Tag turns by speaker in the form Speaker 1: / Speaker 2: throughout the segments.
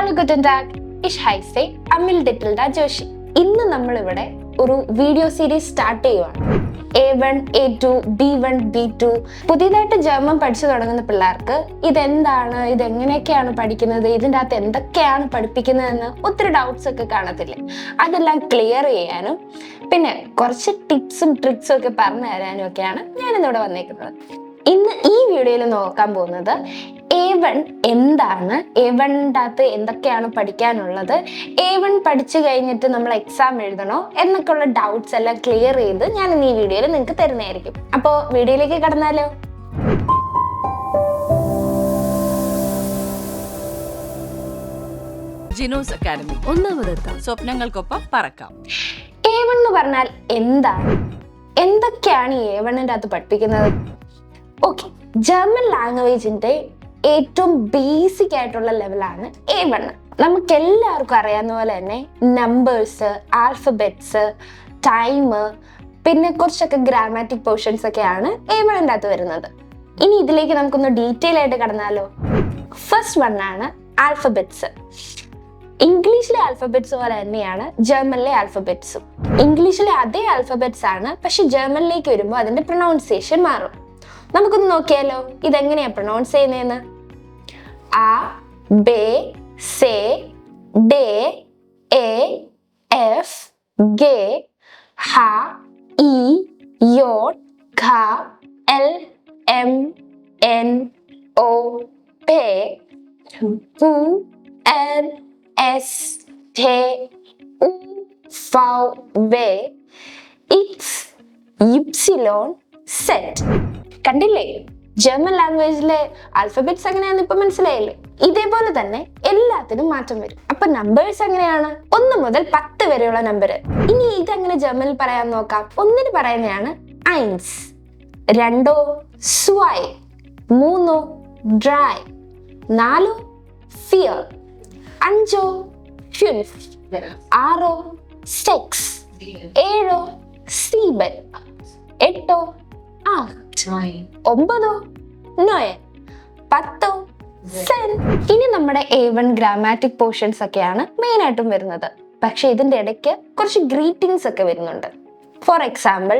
Speaker 1: Hallo, guten Tag. Ich heiße Amil Dittilda Joshi. ഇന്ന് നമ്മളിവിടെ ഒരു വീഡിയോ സീരീസ് സ്റ്റാർട്ട് ചെയ്യുവാണ്. A1, A2, B1, B2. പുതിയതായിട്ട് ജർമ്മൻ പഠിച്ചു തുടങ്ങുന്ന പിള്ളേർക്ക് ഇതെന്താണ്, ഇതെങ്ങനെയൊക്കെയാണ് പഠിക്കുന്നത്, ഇതിൻ്റെ അകത്ത് എന്തൊക്കെയാണ് പഠിപ്പിക്കുന്നതെന്ന് ഒത്തിരി ഡൗട്ട്സ് ഒക്കെ കാണത്തില്ലേ. അതെല്ലാം ക്ലിയർ ചെയ്യാനും പിന്നെ കുറച്ച് ടിപ്സും ട്രിക്സും ഒക്കെ പറഞ്ഞു തരാനും ഒക്കെയാണ് ഞാനിന്നിവിടെ വന്നേക്കുന്നത്. ഇന്ന് ഈ വീഡിയോയിൽ നോക്കാൻ പോകുന്നത് A1 എന്താണ്, A1ൻ്റെ അകത്ത് എന്തൊക്കെയാണ് പഠിക്കാനുള്ളത്, A1 പഠിച്ചു കഴിഞ്ഞിട്ട് നമ്മൾ എക്സാം എഴുതണോ എന്നൊക്കെയുള്ള ഡൗട്ട്സ് എല്ലാം ക്ലിയർ ചെയ്ത് ഞാൻ ഇന്ന് ഈ വീഡിയോയിൽ നിങ്ങൾക്ക് തരുന്നതായിരിക്കും. അപ്പോൾ വീഡിയോയിലേക്ക് കടന്നാലോ?
Speaker 2: ജിനൂസ് അക്കാഡമി, ഒന്നാമതെത്താം, സ്വപ്നങ്ങൾക്കൊപ്പം പറക്കാം.
Speaker 1: A1 എന്ന് പറഞ്ഞാൽ എന്താണ്, എന്തൊക്കെയാണ് A1ൻ്റെ അകത്ത് പഠിപ്പിക്കുന്നത്? ഓക്കെ, ജർമ്മൻ ലാംഗ്വേജിന്റെ ഏറ്റവും ബേസിക് ആയിട്ടുള്ള ലെവലാണ് A1. നമുക്ക് എല്ലാവർക്കും അറിയാവുന്ന പോലെ തന്നെ നമ്പേഴ്സ്, ആൽഫബറ്റ്സ്, ടൈം, പിന്നെ കുറച്ചൊക്കെ ഗ്രാമാറ്റിക് പോർഷൻസ് ഒക്കെയാണ് A1ൻ്റെ അകത്ത് വരുന്നത്. ഇനി ഇതിലേക്ക് നമുക്കൊന്ന് ഡീറ്റെയിൽ ആയിട്ട് കടന്നാലോ? ഫസ്റ്റ് വൺ ആണ് ആൽഫബറ്റ്സ്. ഇംഗ്ലീഷിലെ ആൽഫബറ്റ്സ് പോലെ തന്നെയാണ് ജർമ്മനിലെ ആൽഫബറ്റ്സും. ഇംഗ്ലീഷിലെ അതേ ആൽഫബറ്റ്സ് ആണ്, പക്ഷെ ജർമ്മനിലേക്ക് വരുമ്പോൾ അതിന്റെ പ്രൊനൗൺസിയേഷൻ മാറും. നമുക്കൊന്ന് നോക്കിയാലോ ഇതെങ്ങനെയാ പ്രൊനൗൺസ് ചെയ്യുന്നതെന്ന്. ആ, ബേ, സേ, ഡേ, എ, എഫ്, ഗേ, ഹ, ഇ, യോട്ട്, ഘ, എൽ, എം, എൻ, ഒ, പേ, പു, എൻ, എസ്, ടെ, ഉ, ഫൗ, വേ, ഇക്സ്, ഇപ്സിലോൺ, സെറ്റ്. കണ്ടില്ലേ, ജർമ്മൻ ലാംഗ്വേജിലെ ആൽഫബറ്റ്സ് എങ്ങനെയാന്ന് ഇപ്പൊ മനസ്സിലായില്ലേ? ഇതേപോലെ തന്നെ എല്ലാത്തിനും മാറ്റം വരും. അപ്പൊ നമ്പേഴ്സ് എങ്ങനെയാണ്? 1 മുതൽ 10 വരെയുള്ള നമ്പർ. ഇനി ഇതെങ്ങനെ ജർമ്മനിൽ പറയാൻ നോക്കാം. 1 പറയുന്നതാണ് eins, 2 zwei, 3 drei, 4 vier, 5 fünf, 6 sechs, 7 sieben, 8 acht, 9 neun, 10 10. ഇനി നമ്മുടെ A1 ഗ്രാമാറ്റിക് പോർഷൻസ് ഒക്കെയാണ് മെയിൻ ആയിട്ടും വരുന്നത്. പക്ഷെ ഇതിന്റെ ഇടയ്ക്ക് കുറച്ച് ഗ്രീറ്റിംഗ്സ് ഒക്കെ വരുന്നുണ്ട്. ഫോർ എക്സാമ്പിൾ,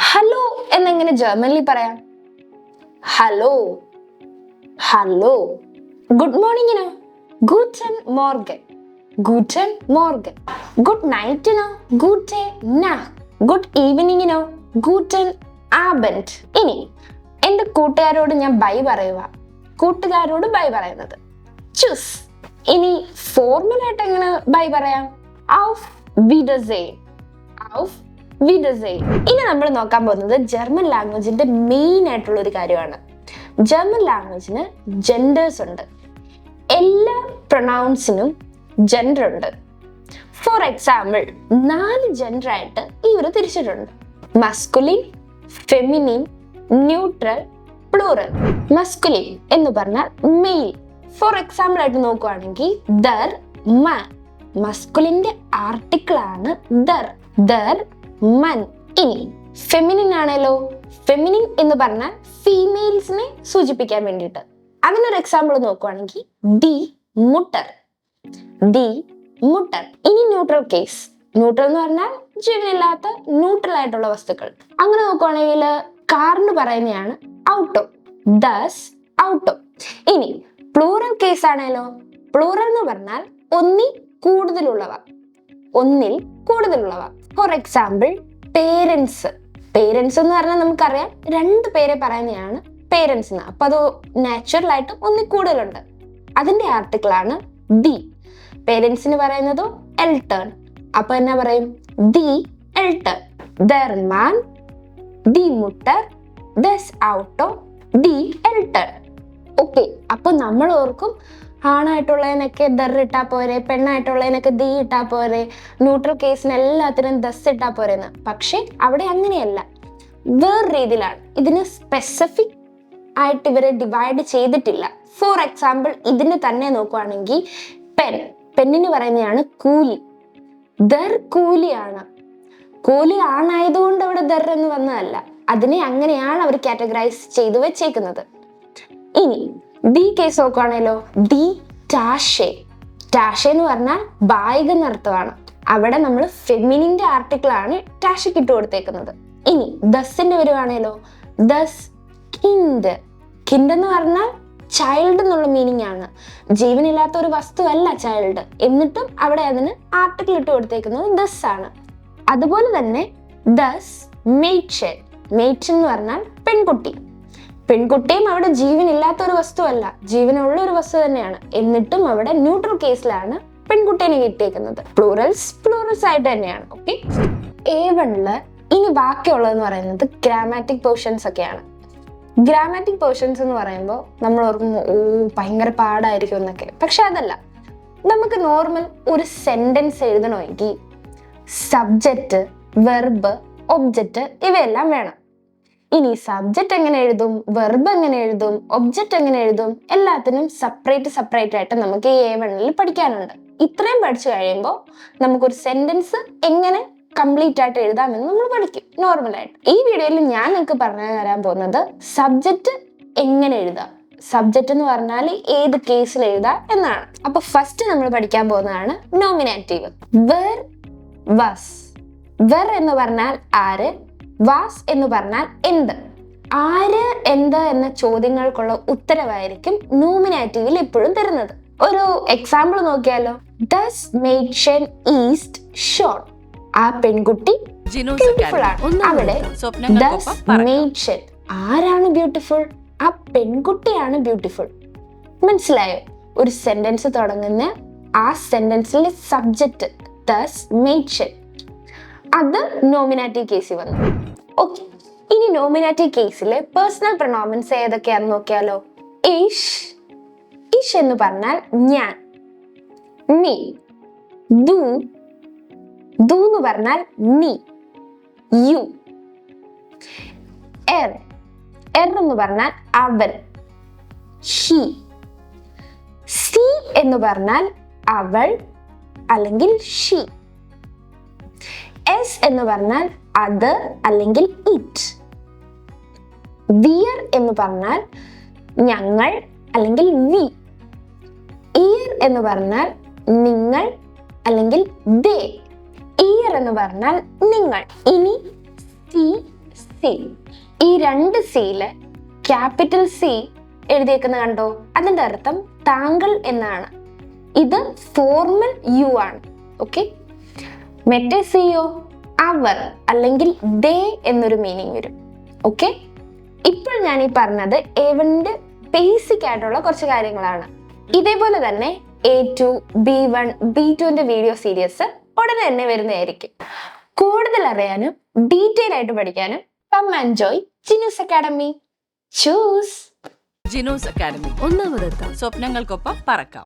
Speaker 1: ഹലോ എന്നെങ്ങനെ ജർമ്മനിൽ പറയാം? Hello, hello. ഗുഡ് മോർണിംഗിനോ ഗൂട്ടൻ മോർഗൻ, ഗൂട്ടൻ മോർഗൻ. ഗുഡ് നൈറ്റിനോ ഗൂട്ടെ നാഹ്. ഗുഡ് ഈവനിങ്ങിനോ ഗൂട്ടൻ ആബൻഡ്. ഇനി എൻ്റെ കൂട്ടുകാരോട് ഞാൻ ബൈ പറയുക, കൂട്ടുകാരോട് ബൈ പറയുന്നത് ചൂസ്. ഇനി ഫോർമലായിട്ട് എങ്ങനെ ബൈ പറയാം? ഔഫ് വിഡർസെയിൻ, ഔഫ് വിഡർസെയിൻ. ഇനി നമ്മൾ നോക്കാൻ പോകുന്നത് ജർമ്മൻ ലാംഗ്വേജിന്റെ മെയിൻ ആയിട്ടുള്ള ഒരു കാര്യമാണ്. ജർമ്മൻ ലാംഗ്വേജിന് ജെൻഡേഴ്സ് ഉണ്ട്. എല്ലാ പ്രൊനൗൺസിനും ജെൻഡർ ഉണ്ട്. ഫോർ എക്സാമ്പിൾ, 4 ജെൻഡർ ആയിട്ട് ഇവർ തിരിച്ചിട്ടുണ്ട്. Masculine, feminine, neutral, plural. Masculine എന്ന് പറഞ്ഞാൽ മെയിൽ. ഫോർ എക്സാമ്പിൾ ആയിട്ട് നോക്കുവാണെങ്കിൽ ദർ, മാൻ. മസ്കുലിന്റെ ആർട്ടിക്കിൾ ആണ് ദർ, ദർ മൻ. ഇനി ഫെമിനിൻ ആണല്ലോ, ഫെമിനിൻ എന്ന് പറഞ്ഞാൽ ഫീമെയിൽസിനെ സൂചിപ്പിക്കാൻ വേണ്ടിയിട്ട്. അതിനൊരു എക്സാമ്പിൾ നോക്കുവാണെങ്കിൽ ദി മുട്ടർ, ദി മുട്ടർ. ഇനി ന്യൂട്രൽ കേസ്. ന്യൂട്രൽ എന്ന് പറഞ്ഞാൽ ജീവനില്ലാത്ത ന്യൂട്രൽ ആയിട്ടുള്ള വസ്തുക്കൾ. അങ്ങനെ നോക്കുവാണെങ്കിൽ കാറിന് പറയുന്നതാണ് ഔട്ടോ, ദസ് ഔട്ടോ. ഇനി പ്ലൂറൽ കേസ് ആണല്ലോ. പ്ലൂറൽ എന്ന് പറഞ്ഞാൽ ഒന്നിൽ കൂടുതലുള്ളവ, ഒന്നിൽ കൂടുതലുള്ളവ. For example, parents. പേരൻസ് എന്ന് പറഞ്ഞാൽ നമുക്കറിയാം 2 പേരെ പറയുന്നതാണ് പേരൻസ് എന്ന്. അപ്പൊ അത് നാച്ചുറൽ ആയിട്ട് ഒന്നിൽ കൂടുതലുണ്ട്. അതിന്റെ ആർട്ടിക്കിൾ ആണ് ദി. പേരൻസിന് പറയുന്നതോ എൽട്ടേൺ. അപ്പൊ എന്നാ പറയും? ദി എൽട്ടേൺ. ദർ മാൻ, ദി മുട്ടർ, ദസ് ഔട്ടോ, ദി എൽട്ടേൺ. ഓക്കെ, അപ്പൊ നമ്മൾ ഓർക്കും ആണായിട്ടുള്ളതിനൊക്കെ ദർ ഇട്ടാ പോരെ, പെണ്ണായിട്ടുള്ളതിനൊക്കെ ദി ഇട്ടാ പോരെ, ന്യൂട്രൽ കേസിന് എല്ലാത്തിനും ദസ് ഇട്ടാ പോരെന്ന്. പക്ഷെ അവിടെ അങ്ങനെയല്ല, വേറെ രീതിയിലാണ്. ഇതിന് സ്പെസിഫിക് ആയിട്ട് ഇവരെ ഡിവൈഡ് ചെയ്തിട്ടില്ല. ഫോർ എക്സാമ്പിൾ, ഇതിന് തന്നെ നോക്കുവാണെങ്കിൽ പെൻ, പെണ്ണിന് പറയുന്നതാണ് കൂലി, ദർ കൂലിയാണ്. കൂലി ആണായതുകൊണ്ട് അവിടെ ദർ എന്ന് വന്നതല്ല, അതിനെ അങ്ങനെയാണ് അവർ കാറ്റഗറൈസ് ചെയ്ത് വെച്ചേക്കുന്നത്. ഇനി ദി കേസ് നോക്കുകയാണല്ലോ, ദി ടാഷെ, ടാഷ എന്ന് പറഞ്ഞാൽ ബായിക എന്നർത്ഥമാണ്. അവിടെ നമ്മൾ ഫെമിനിന്റെ ആർട്ടിക്കിൾ ആണ് ടാഷയ്ക്ക് ഇട്ട് കൊടുത്തേക്കുന്നത്. ഇനി ദസിന്റെ വരുവാണേലോ, ദസ് കിൻഡ്. കിൻഡ് എന്ന് പറഞ്ഞാൽ ചൈൽഡ് എന്നുള്ള മീനിങ് ആണ്. ജീവനില്ലാത്ത ഒരു വസ്തുവല്ല ചൈൽഡ്, എന്നിട്ടും അവിടെ അതിന് ആർട്ടിക്കിൾ ഇട്ട് കൊടുത്തേക്കുന്നത് ദസ് ആണ്. അതുപോലെ തന്നെ ദസ് മേച്ചൻ. മേച്ചൻ എന്ന് പറഞ്ഞാൽ പെൺകുട്ടി. പെൺകുട്ടിയും അവിടെ ജീവനില്ലാത്ത ഒരു വസ്തുവല്ല, ജീവനുള്ള ഒരു വസ്തു തന്നെയാണ്, എന്നിട്ടും അവിടെ ന്യൂട്രൽ കേസിലാണ് പെൺകുട്ടീനെ കിട്ടിയേക്കുന്നത്. പ്ലൂറൽസ് ആയിട്ട് തന്നെയാണ്. ഓക്കെ, A1 ഇനി ബാക്കിയുള്ളതെന്ന് പറയുന്നത് ഗ്രാമാറ്റിക് പോർഷൻസ് ഒക്കെയാണ്. ഗ്രാമാറ്റിക് പോർഷൻസ് എന്ന് പറയുമ്പോൾ നമ്മൾ ഓർക്കും ഭയങ്കര പാടായിരിക്കും എന്നൊക്കെ. പക്ഷെ അതല്ല. നമുക്ക് നോർമൽ ഒരു സെന്റൻസ് എഴുതണമെങ്കിൽ സബ്ജക്റ്റ്, വെർബ്, ഒബ്ജക്റ്റ് ഇവയെല്ലാം വേണം. ഇനി സബ്ജക്റ്റ് എങ്ങനെ എഴുതും, വെർബ് എങ്ങനെ എഴുതും, ഒബ്ജക്റ്റ് എങ്ങനെ എഴുതും, എല്ലാത്തിനും സെപ്പറേറ്റ് ആയിട്ട് നമുക്ക് A1 പഠിക്കാനുണ്ട്. ഇത്രയും പഠിച്ചു കഴിയുമ്പോൾ നമുക്കൊരു സെന്റൻസ് എങ്ങനെ കംപ്ലീറ്റ് ആയിട്ട് എഴുതാമെന്ന് നമ്മൾ പഠിക്കും നോർമലായിട്ട്. ഈ വീഡിയോയിൽ ഞാൻ നിങ്ങൾക്ക് പറഞ്ഞു തരാൻ പോകുന്നത് സബ്ജക്റ്റ് എങ്ങനെ എഴുതാം, സബ്ജക്റ്റ് എന്ന് പറഞ്ഞാൽ ഏത് കേസിൽ എഴുതാം എന്നാണ്. അപ്പൊ ഫസ്റ്റ് നമ്മൾ പഠിക്കാൻ പോകുന്നതാണ് നോമിനേറ്റീവ്. വെർ, വസ്. വെർ എന്ന് പറഞ്ഞാൽ ആര്, വാസ് എന്ന് പറഞ്ഞാൽ എന്ത്. ആര്, എന്ത് എന്ന ചോദ്യങ്ങൾക്കുള്ള ഉത്തരവായിരിക്കും നോമിനേറ്റീവിൽ എപ്പോഴും തരുന്നത്. ഒരു എക്സാമ്പിൾ നോക്കിയാലോ. ദസ് മേച്ചൻ ഈസ്റ്റ് ഷോർട്ട്. ആ പെൺകുട്ടി ബ്യൂട്ടിഫുൾ ആണ്. അവിടെ ദസ് മേച്ചൻ, ആരാണ് ബ്യൂട്ടിഫുൾ, ആ പെൺകുട്ടിയാണ് ബ്യൂട്ടിഫുൾ. മനസ്സിലായോ? ഒരു സെന്റൻസ് തുടങ്ങുന്ന ആ സെന്റൻസിലെ സബ്ജക്റ്റ് ദസ് മേച്ചൻ, അത് നോമിനേറ്റീവ് കേസിൽ വന്നു. ഓക്കെ, ഇനി നോമിനേറ്റീവ് കേസിലെ പേഴ്സണൽ പ്രൊനൗമൻസ് ഏതൊക്കെയാണെന്ന് നോക്കിയാലോ. ഇഷ്. ഇഷ് എന്ന് പറഞ്ഞാൽ ഞാൻ. മീ. ദു. ദു എന്ന് പറഞ്ഞാൽ നീ. യു. എർ. എർ എന്ന് പറഞ്ഞാൽ അവൻ. ഹി. സി എന്ന് പറഞ്ഞാൽ അവൾ അല്ലെങ്കിൽ ഷീ. എസ് എന്ന് പറഞ്ഞാൽ അത് അല്ലെങ്കിൽ ഇറ്റ്. വിയർ എന്ന് പറഞ്ഞാൽ ഞങ്ങൾ അല്ലെങ്കിൽ വി. ഇയർ എന്ന് പറഞ്ഞാൽ നിങ്ങൾ അല്ലെങ്കിൽ ദേ. ഇയർ എന്ന് പറഞ്ഞാൽ നിങ്ങൾ. ഇനി സി, സി. ഈ രണ്ട് സിയില് ക്യാപിറ്റൽ സി എഴുതിയേക്കുന്ന കണ്ടോ, അതിന്റെ അർത്ഥം താങ്കൾ എന്നാണ്. ഇത് ഫോർമൽ യു ആണ്. ഓക്കെ, മറ്റേ സിയോ അവർ അല്ലെങ്കിൽ ദേ എന്നൊരു മീനിങ് വരും. ഓക്കെ, ഇപ്പോൾ ഞാൻ ഈ പറഞ്ഞത് A1 ബേസിക് ആയിട്ടുള്ള കുറച്ച് കാര്യങ്ങളാണ്. ഇതേപോലെ തന്നെ A2, B1, B2 video series ഉടനെ തന്നെ വരുന്നതായിരിക്കും. കൂടുതൽ അറിയാനും ഡീറ്റെയിൽ ആയിട്ട് പഠിക്കാനും come and join Jinu's academy. Choose
Speaker 2: Jinu's academy. ഒന്നാമതെത്താം, സ്വപ്നങ്ങൾക്കൊപ്പം പറക്കാം.